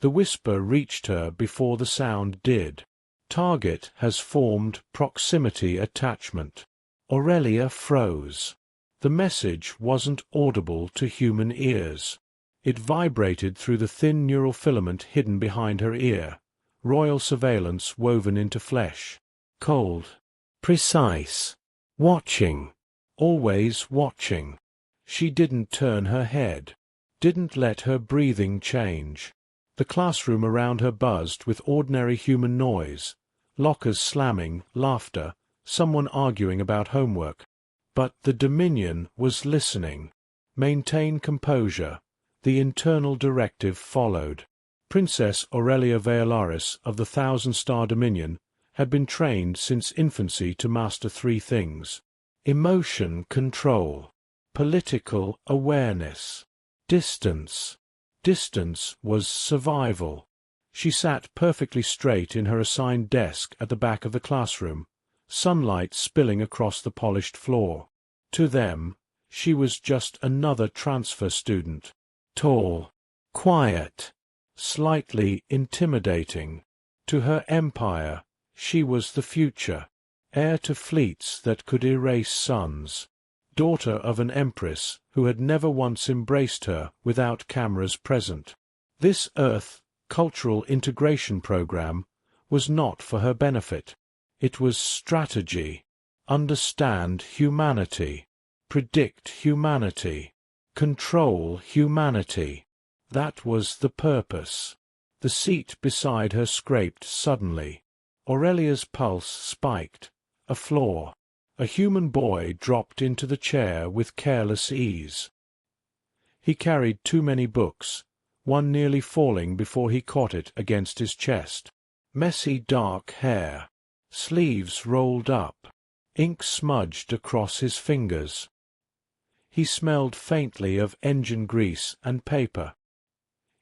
The whisper reached her before the sound did. Target has formed proximity attachment. Aurelia froze. The message wasn't audible to human ears. It vibrated through the thin neural filament hidden behind her ear, royal surveillance woven into flesh. Cold. Precise. Watching. Always watching. She didn't turn her head. Didn't let her breathing change. The classroom around her buzzed with ordinary human noise. Lockers slamming, laughter, someone arguing about homework. But the Dominion was listening. Maintain composure. The internal directive followed. Princess Aurelia Veolaris of the Thousand-Star Dominion had been trained since infancy to master three things: emotion control, political awareness, distance. Distance was survival. She sat perfectly straight in her assigned desk at the back of the classroom, sunlight spilling across the polished floor. To them, she was just another transfer student. Tall, quiet, slightly intimidating. To her empire, she was the future, heir to fleets that could erase suns, daughter of an empress who had never once embraced her without cameras present. This Earth cultural integration program was not for her benefit. It was strategy. Understand humanity. Predict humanity. Control humanity. That was the purpose. The seat beside her scraped suddenly. Aurelia's pulse spiked. A flaw. A human boy dropped into the chair with careless ease. He carried too many books, one nearly falling before he caught it against his chest. Messy dark hair. Sleeves rolled up. Ink smudged across his fingers. He smelled faintly of engine grease and paper.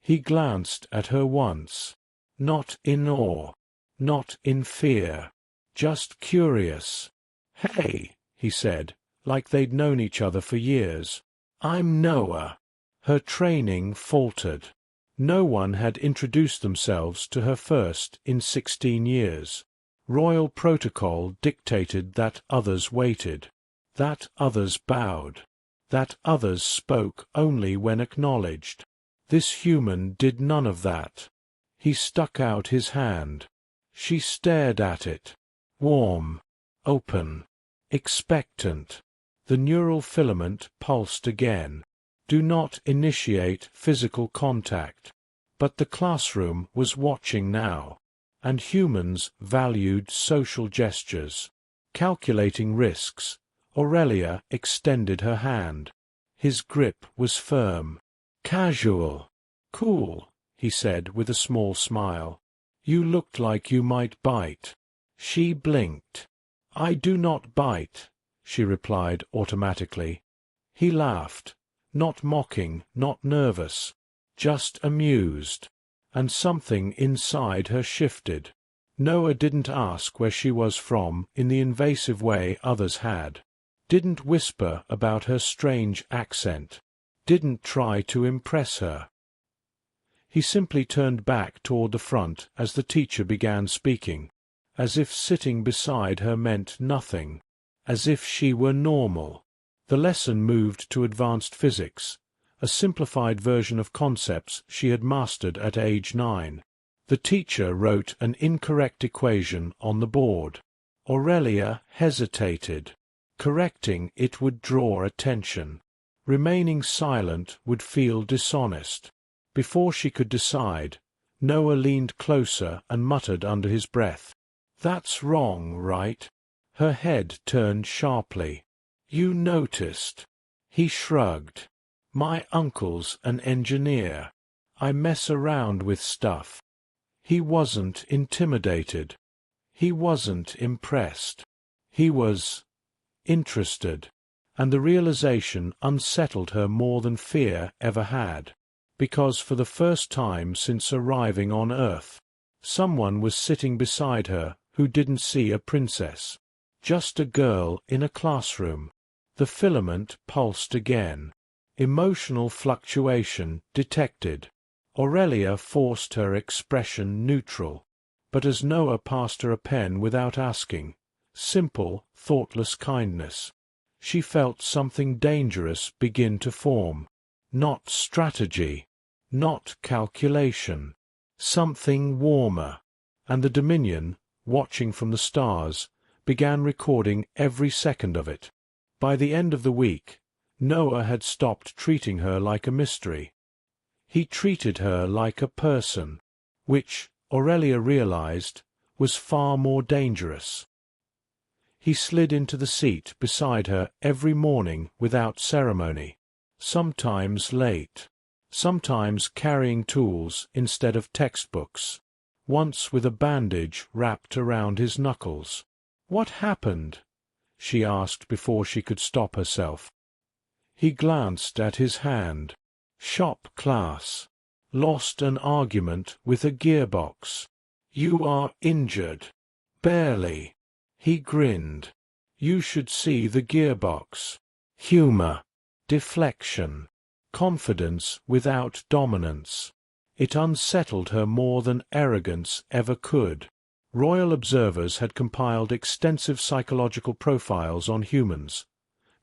He glanced at her once. Not in awe. Not in fear. Just curious. "Hey," he said, like they'd known each other for years. "I'm Noah." Her training faltered. No one had introduced themselves to her first in 16 years. Royal protocol dictated that others waited, that others bowed, that others spoke only when acknowledged. This human did none of that. He stuck out his hand. She stared at it. Warm, open, expectant. The neural filament pulsed again. Do not initiate physical contact. But the classroom was watching now, and humans valued social gestures. Calculating risks, Aurelia extended her hand. His grip was firm. "Casual. Cool," he said with a small smile. "You looked like you might bite." She blinked. "I do not bite," she replied automatically. He laughed, not mocking, not nervous, just amused, and something inside her shifted. Noah didn't ask where she was from in the invasive way others had, didn't whisper about her strange accent, didn't try to impress her. He simply turned back toward the front as the teacher began speaking, as if sitting beside her meant nothing, as if she were normal. The lesson moved to advanced physics, a simplified version of concepts she had mastered at age 9. The teacher wrote an incorrect equation on the board. Aurelia hesitated. Correcting it would draw attention. Remaining silent would feel dishonest. Before she could decide, Noah leaned closer and muttered under his breath, "That's wrong, right?" Her head turned sharply. "You noticed." He shrugged. "My uncle's an engineer. I mess around with stuff." He wasn't intimidated. He wasn't impressed. He was interested, and the realization unsettled her more than fear ever had, because for the first time since arriving on Earth, someone was sitting beside her who didn't see a princess, just a girl in a classroom. The filament pulsed again. Emotional fluctuation detected. Aurelia forced her expression neutral, but as Noah passed her a pen without asking, simple, thoughtless kindness, she felt something dangerous begin to form. Not strategy, not calculation, something warmer. And the Dominion, watching from the stars, began recording every second of it. By the end of the week, Noah had stopped treating her like a mystery. He treated her like a person, which, Aurelia realized, was far more dangerous. He slid into the seat beside her every morning without ceremony, sometimes late, sometimes carrying tools instead of textbooks, once with a bandage wrapped around his knuckles. "What happened?" she asked before she could stop herself. He glanced at his hand. "Shop class. Lost an argument with a gearbox. You are injured." "Barely." He grinned. "You should see the gearbox. Humor. Deflection. Confidence without dominance." It unsettled her more than arrogance ever could. Royal observers had compiled extensive psychological profiles on humans: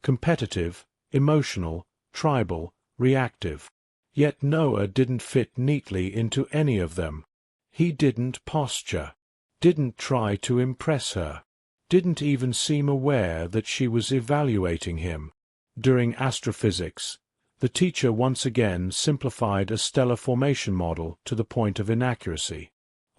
competitive, emotional, tribal, reactive. Yet Noah didn't fit neatly into any of them. He didn't posture, didn't try to impress her, didn't even seem aware that she was evaluating him. During astrophysics, the teacher once again simplified a stellar formation model to the point of inaccuracy.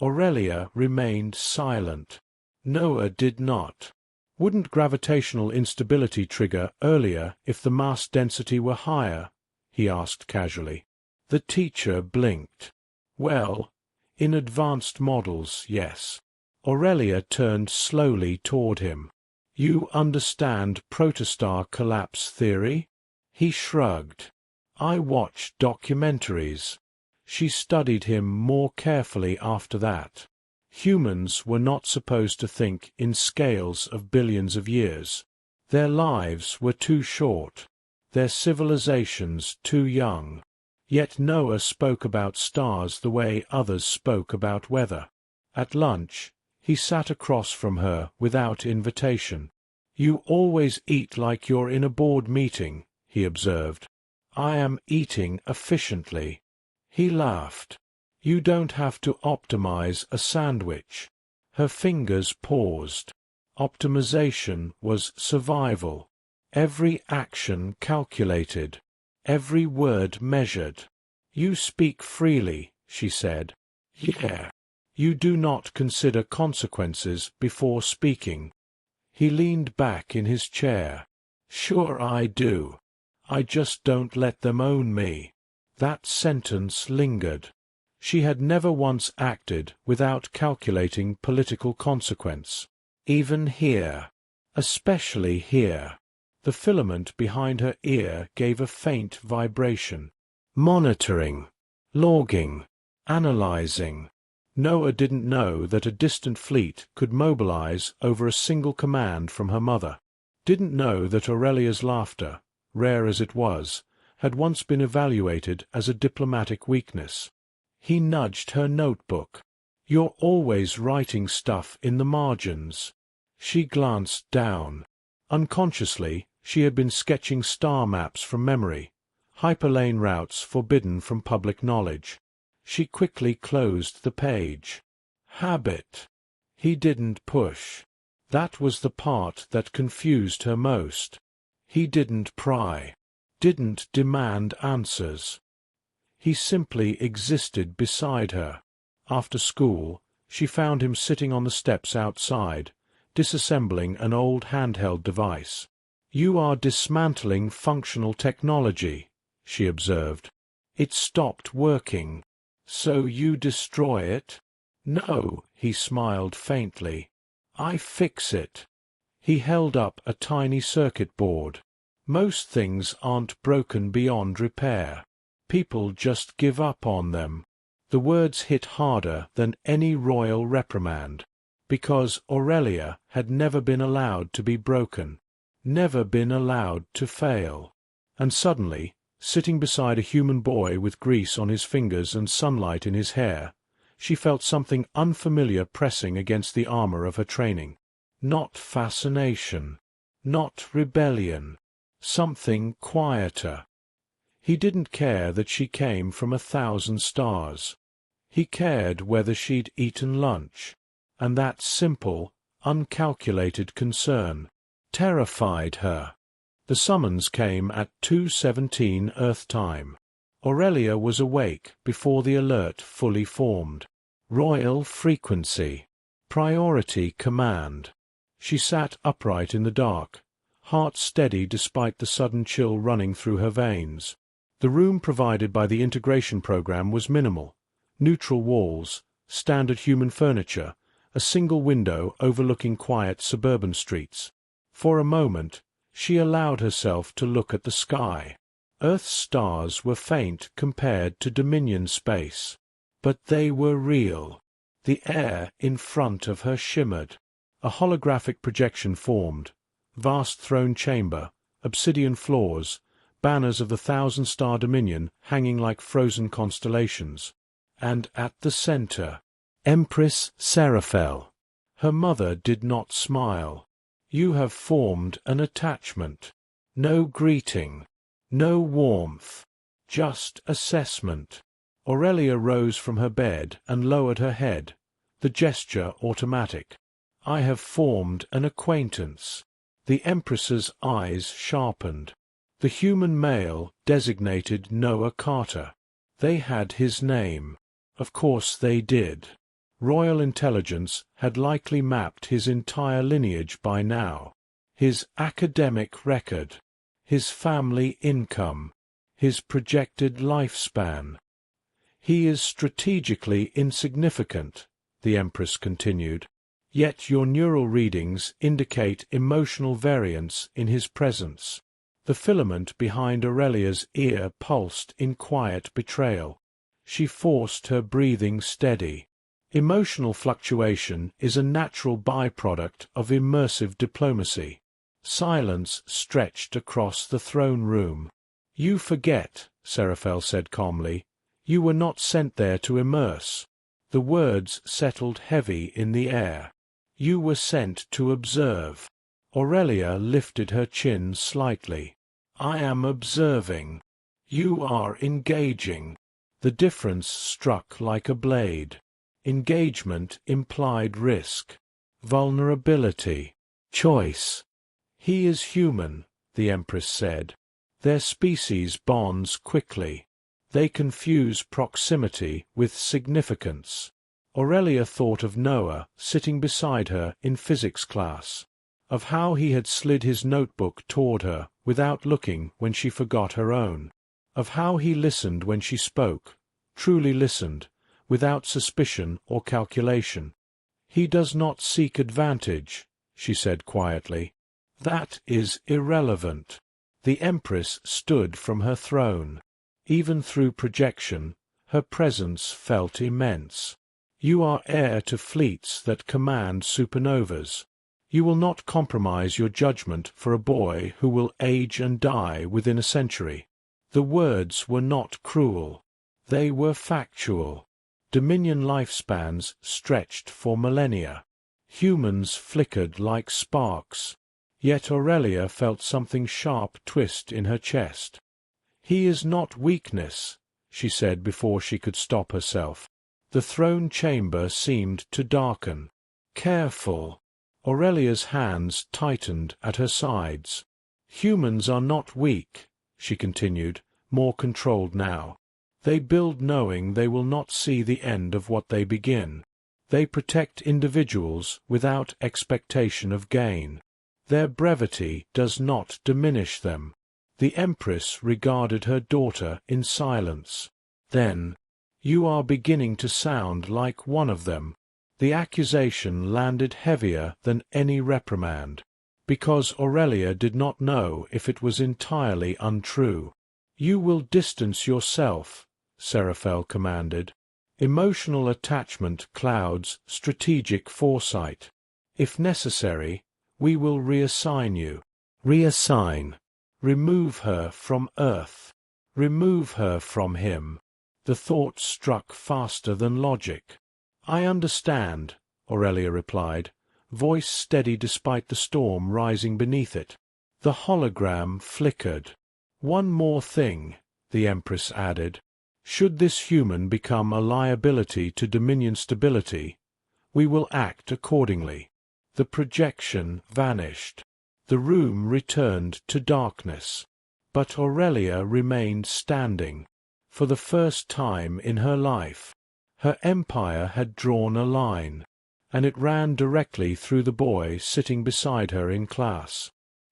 Aurelia remained silent. Noah did not. Wouldn't gravitational instability trigger earlier if the mass density were higher? He asked casually. The teacher blinked. Well, in advanced models, yes. Aurelia turned slowly toward him. You understand protostar collapse theory? He shrugged. I watched documentaries. She studied him more carefully after that. Humans were not supposed to think in scales of billions of years. Their lives were too short, their civilizations too young. Yet Noah spoke about stars the way others spoke about weather. At lunch, he sat across from her without invitation. You always eat like you're in a board meeting, he observed. I am eating efficiently. He laughed. You don't have to optimize a sandwich. Her fingers paused. Optimization was survival. Every action calculated. Every word measured. You speak freely, she said. Yeah. You do not consider consequences before speaking. He leaned back in his chair. Sure I do. I just don't let them own me. That sentence lingered. She had never once acted without calculating political consequence. Even here. Especially here. The filament behind her ear gave a faint vibration. Monitoring. Logging. Analyzing. Noah didn't know that a distant fleet could mobilize over a single command from her mother. Didn't know that Aurelia's laughter, rare as it was, had once been evaluated as a diplomatic weakness. He nudged her notebook. You're always writing stuff in the margins. She glanced down. Unconsciously, she had been sketching star maps from memory, hyperlane routes forbidden from public knowledge. She quickly closed the page. Habit. He didn't push. That was the part that confused her most. He didn't pry. Didn't demand answers. He simply existed beside her. After school, she found him sitting on the steps outside, disassembling an old handheld device. You are dismantling functional technology, she observed. It stopped working. So you destroy it? No, he smiled faintly. I fix it. He held up a tiny circuit board. Most things aren't broken beyond repair. People just give up on them. The words hit harder than any royal reprimand, because Aurelia had never been allowed to be broken, never been allowed to fail. And suddenly, Sitting beside a human boy with grease on his fingers and sunlight in his hair, she felt something unfamiliar pressing against the armor of her training. Not fascination, not rebellion, something quieter. He didn't care that she came from 1,000 stars. He cared whether she'd eaten lunch, and that simple, uncalculated concern terrified her. The summons came at 2:17 Earth time. Aurelia was awake before the alert fully formed. Royal frequency. Priority command. She sat upright in the dark, heart steady despite the sudden chill running through her veins. The room provided by the integration program was minimal. Neutral walls, standard human furniture, a single window overlooking quiet suburban streets. For a moment, she allowed herself to look at the sky. Earth's stars were faint compared to Dominion space. But they were real. The air in front of her shimmered. A holographic projection formed. Vast throne chamber, obsidian floors, banners of the 1,000-star Dominion hanging like frozen constellations. And at the center, Empress Seraphel. Her mother did not smile. You have formed an attachment. No greeting. No warmth. Just assessment. Aurelia rose from her bed and lowered her head, the gesture automatic. I have formed an acquaintance. The Empress's eyes sharpened. The human male designated Noah Carter. They had his name. Of course they did. Royal intelligence had likely mapped his entire lineage by now. His academic record, his family income, his projected lifespan. He is strategically insignificant, the Empress continued, yet your neural readings indicate emotional variance in his presence. The filament behind Aurelia's ear pulsed in quiet betrayal. She forced her breathing steady. Emotional fluctuation is a natural byproduct of immersive diplomacy. Silence stretched across the throne room. You forget, Seraphel said calmly. You were not sent there to immerse. The words settled heavy in the air. You were sent to observe. Aurelia lifted her chin slightly. I am observing. You are engaging. The difference struck like a blade. Engagement implied risk, vulnerability, choice. He is human, the Empress said. Their species bonds quickly. They confuse proximity with significance. Aurelia thought of Noah sitting beside her in physics class, of how he had slid his notebook toward her without looking when she forgot her own, of how he listened when she spoke, truly listened, without suspicion or calculation. He does not seek advantage, she said quietly. That is irrelevant. The Empress stood from her throne. Even through projection, her presence felt immense. You are heir to fleets that command supernovas. You will not compromise your judgment for a boy who will age and die within a century. The words were not cruel. They were factual. Dominion lifespans stretched for millennia. Humans flickered like sparks. Yet Aurelia felt something sharp twist in her chest. He is not weakness, she said before she could stop herself. The throne chamber seemed to darken. Careful. Aurelia's hands tightened at her sides. Humans are not weak, she continued, more controlled now. They build knowing they will not see the end of what they begin. They protect individuals without expectation of gain. Their brevity does not diminish them. The Empress regarded her daughter in silence. Then, you are beginning to sound like one of them. The accusation landed heavier than any reprimand, because Aurelia did not know if it was entirely untrue. You will distance yourself, Seraphel commanded. Emotional attachment clouds strategic foresight. If necessary, we will reassign you. Reassign. Remove her from Earth. Remove her from him. The thought struck faster than logic. I understand, Aurelia replied, voice steady despite the storm rising beneath it. The hologram flickered. One more thing, the Empress added. Should this human become a liability to Dominion stability, we will act accordingly. The projection vanished. The room returned to darkness. But Aurelia remained standing. For the first time in her life, her empire had drawn a line, and it ran directly through the boy sitting beside her in class.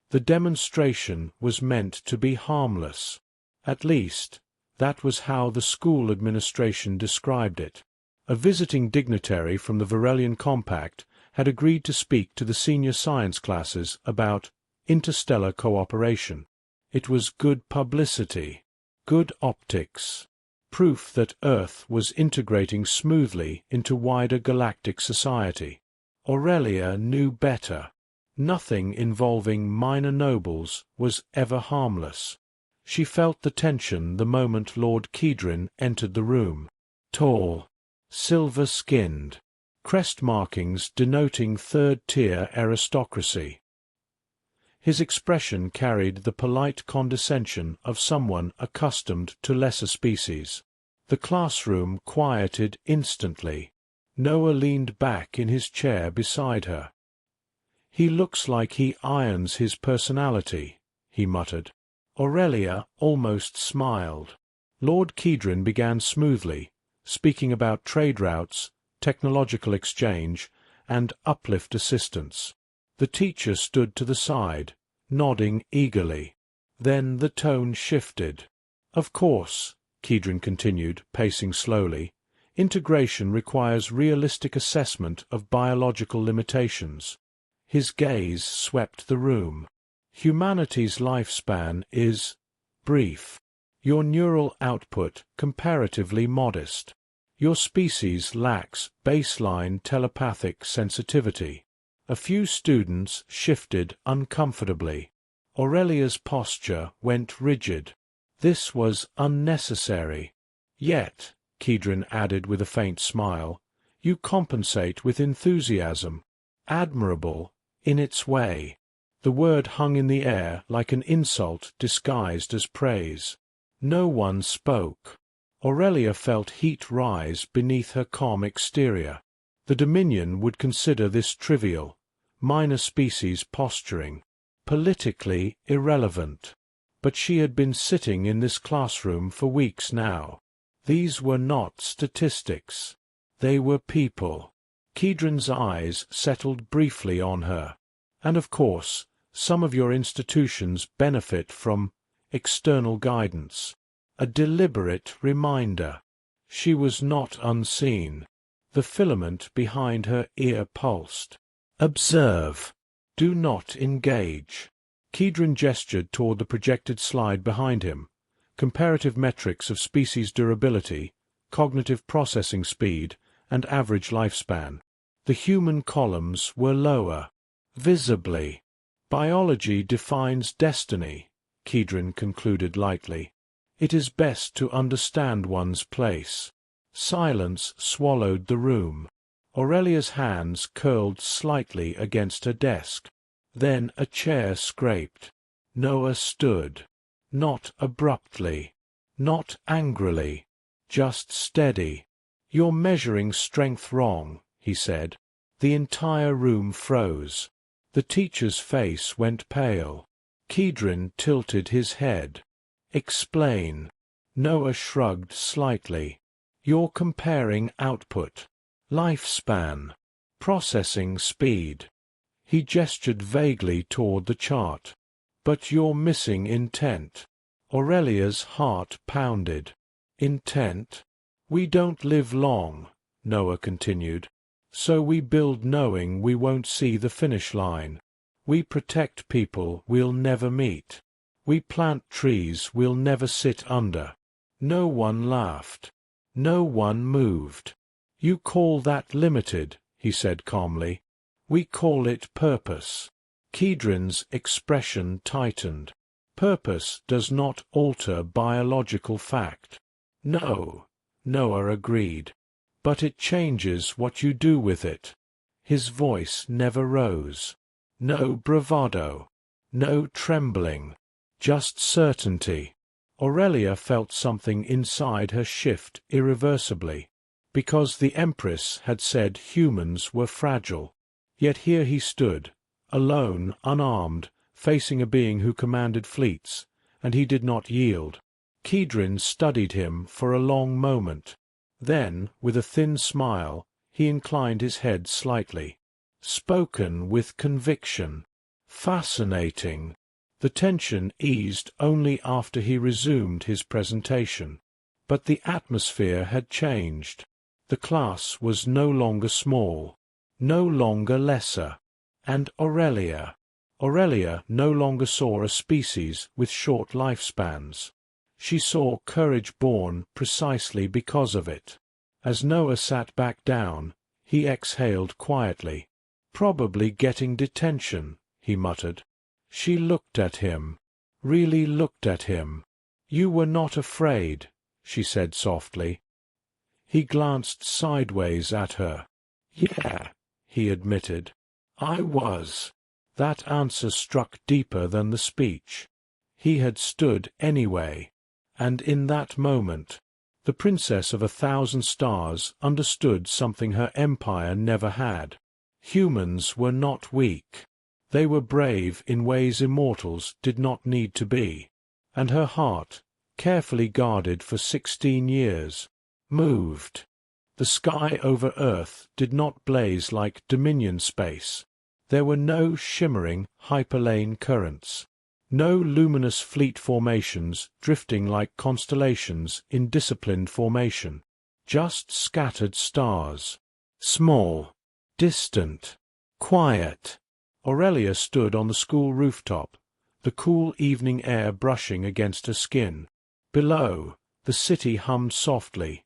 The demonstration was meant to be harmless. At least, that was how the school administration described it. A visiting dignitary from the Varelian Compact had agreed to speak to the senior science classes about interstellar cooperation. It was good publicity, good optics, proof that Earth was integrating smoothly into wider galactic society. Aurelia knew better. Nothing involving minor nobles was ever harmless. She felt the tension the moment Lord Kedrin entered the room. Tall, silver-skinned, crest markings denoting third-tier aristocracy. His expression carried the polite condescension of someone accustomed to lesser species. The classroom quieted instantly. Noah leaned back in his chair beside her. "He looks like he irons his personality," he muttered. Aurelia almost smiled. Lord Kedrin began smoothly, speaking about trade routes, technological exchange, and uplift assistance. The teacher stood to the side, nodding eagerly. Then the tone shifted. "Of course," Kedrin continued, pacing slowly, "integration requires realistic assessment of biological limitations." His gaze swept the room. "Humanity's lifespan is brief. Your neural output comparatively modest. Your species lacks baseline telepathic sensitivity." A few students shifted uncomfortably. Aurelia's posture went rigid. This was unnecessary. "Yet," Kedrin added with a faint smile, "you compensate with enthusiasm. Admirable, in its way." The word hung in the air like an insult disguised as praise. No one spoke. Aurelia felt heat rise beneath her calm exterior. The Dominion would consider this trivial, minor species posturing, politically irrelevant. But she had been sitting in this classroom for weeks now. These were not statistics. They were people. Kedrin's eyes settled briefly on her. "And of course, some of your institutions benefit from external guidance. A deliberate reminder." She was not unseen. The filament behind her ear pulsed. "Observe. Do not engage." Kedrin gestured toward the projected slide behind him. Comparative metrics of species durability, cognitive processing speed, and average lifespan. The human columns were lower. Visibly. "Biology defines destiny," Kedrin concluded lightly. "It is best to understand one's place." Silence swallowed the room. Aurelia's hands curled slightly against her desk. Then a chair scraped. Noah stood. Not abruptly. Not angrily. Just steady. "You're measuring strength wrong," he said. The entire room froze. The teacher's face went pale. Kedrin tilted his head. "Explain." Noah shrugged slightly. "You're comparing output, lifespan, processing speed." He gestured vaguely toward the chart. "But you're missing intent." Aurelia's heart pounded. "Intent? We don't live long," Noah continued. "So we build knowing we won't see the finish line. We protect people we'll never meet. We plant trees we'll never sit under." No one laughed. No one moved. "You call that limited," he said calmly. "We call it purpose." Kedrin's expression tightened. Purpose does not alter biological fact. No, Noah agreed. But it changes what you do with it. His voice never rose. No bravado. No trembling. Just certainty. Aurelia felt something inside her shift irreversibly, because the Empress had said humans were fragile. Yet here he stood, alone, unarmed, facing a being who commanded fleets, and he did not yield. Kedron studied him for a long moment. Then, with a thin smile, he inclined his head slightly. Spoken with conviction. Fascinating. The tension eased only after he resumed his presentation. But the atmosphere had changed. The class was no longer small, no longer lesser. And Aurelia no longer saw a species with short lifespans. She saw courage born precisely because of it. As Noah sat back down, he exhaled quietly. "Probably getting detention," he muttered. She looked at him, really looked at him. "You were not afraid," she said softly. He glanced sideways at her. "Yeah," he admitted. "I was." That answer struck deeper than the speech. He had stood anyway. And in that moment, the Princess of 1,000 Stars understood something her empire never had. Humans were not weak. They were brave in ways immortals did not need to be. And her heart, carefully guarded for 16 years, moved. The sky over Earth did not blaze like Dominion space. There were no shimmering hyperlane currents. No luminous fleet formations drifting like constellations in disciplined formation. Just scattered stars. Small. Distant. Quiet. Aurelia stood on the school rooftop, the cool evening air brushing against her skin. Below, the city hummed softly,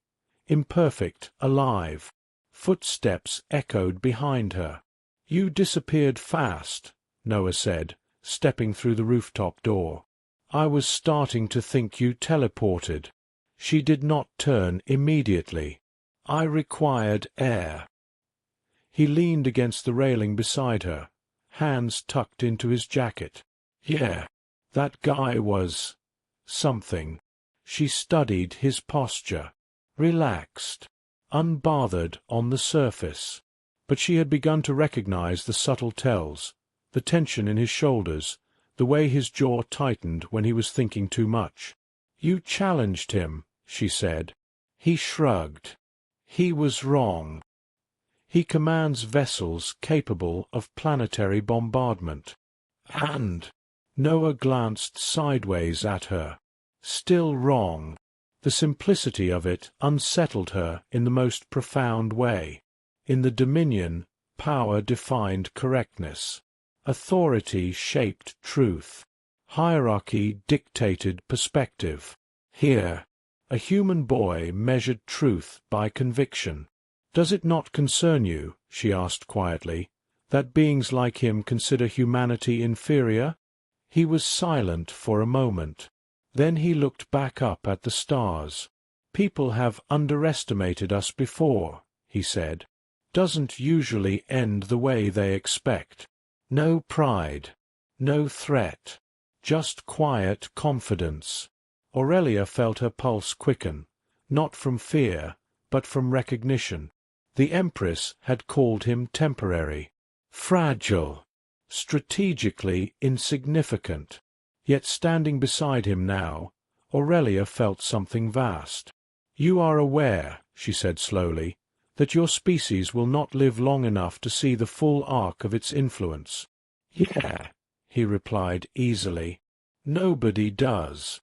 imperfect, alive. Footsteps echoed behind her. "You disappeared fast," Noah said, stepping through the rooftop door. "I was starting to think you teleported." She did not turn immediately. "I required air." He leaned against the railing beside her, hands tucked into his jacket. "Yeah, that guy was something." She studied his posture. Relaxed, unbothered on the surface. But she had begun to recognize the subtle tells, the tension in his shoulders, the way his jaw tightened when he was thinking too much. "You challenged him," she said. He shrugged. "He was wrong. He commands vessels capable of planetary bombardment." And Noah glanced sideways at her. Still wrong. The simplicity of it unsettled her in the most profound way. In the Dominion, power defined correctness. Authority shaped truth. Hierarchy dictated perspective. Here, a human boy measured truth by conviction. "Does it not concern you," she asked quietly, "that beings like him consider humanity inferior?" He was silent for a moment. Then he looked back up at the stars. "People have underestimated us before," he said. "Doesn't usually end the way they expect. No pride, no threat, just quiet confidence." Aurelia felt her pulse quicken, not from fear, but from recognition. The Empress had called him temporary, fragile, strategically insignificant. Yet standing beside him now, Aurelia felt something vast. "You are aware," she said slowly, "that your species will not live long enough to see the full arc of its influence." "Yeah," he replied easily. "Nobody does."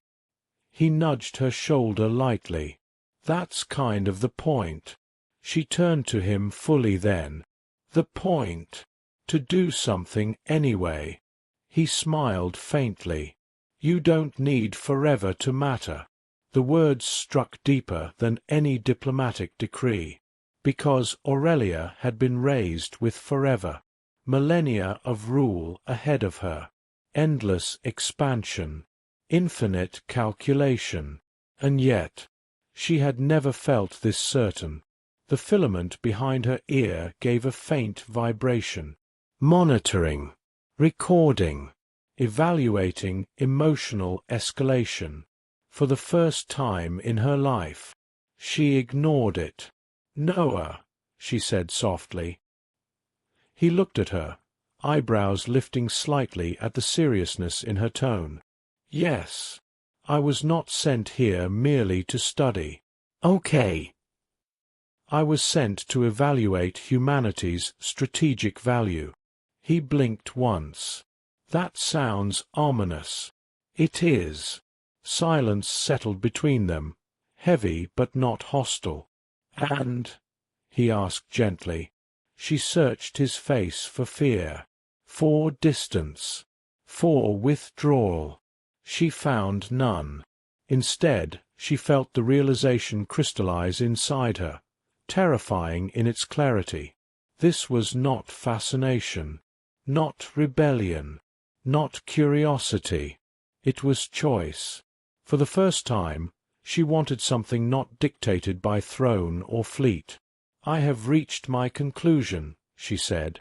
He nudged her shoulder lightly. "That's kind of the point." She turned to him fully then. "The point. To do something anyway." He smiled faintly. "You don't need forever to matter." The words struck deeper than any diplomatic decree. Because Aurelia had been raised with forever. Millennia of rule ahead of her. Endless expansion. infinite calculation. And yet, she had never felt this certain. The filament behind her ear gave a faint vibration. Monitoring, recording, evaluating emotional escalation. For the first time in her life, she ignored it. "Noah," she said softly. He looked at her, eyebrows lifting slightly at the seriousness in her tone. "Yes. I was not sent here merely to study." "Okay." "I was sent to evaluate humanity's strategic value." He blinked once. "That sounds ominous." "It is." Silence settled between them, heavy but not hostile. "And?" he asked gently. She searched his face for fear, for distance, for withdrawal. She found none. Instead, she felt the realization crystallize inside her, terrifying in its clarity. This was not fascination, not rebellion, not curiosity. It was choice. For the first time, she wanted something not dictated by throne or fleet. "I have reached my conclusion," she said.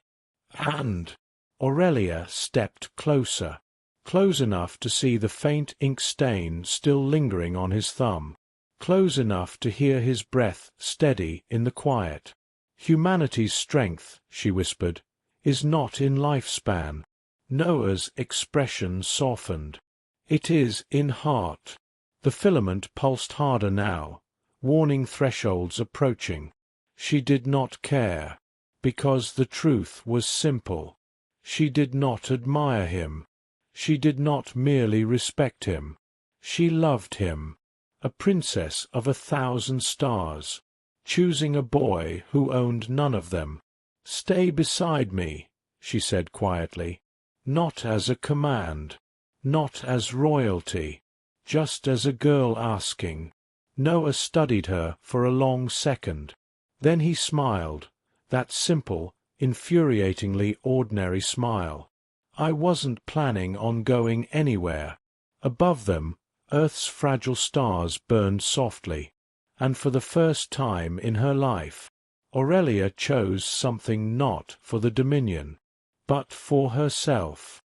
"And?" Aurelia stepped closer, close enough to see the faint ink stain still lingering on his thumb, close enough to hear his breath steady in the quiet. "Humanity's strength," she whispered, "is not in lifespan." Noah's expression softened. "It is in heart." The filament pulsed harder now, warning thresholds approaching. She did not care, because the truth was simple. She did not admire him. She did not merely respect him. She loved him, a princess of 1,000 stars, choosing a boy who owned none of them. "Stay beside me," she said quietly, not as a command, not as royalty, just as a girl asking. Noah studied her for a long second. Then he smiled, that simple, infuriatingly ordinary smile. "I wasn't planning on going anywhere." Above them, Earth's fragile stars burned softly, and for the first time in her life, Aurelia chose something not for the Dominion, but for herself.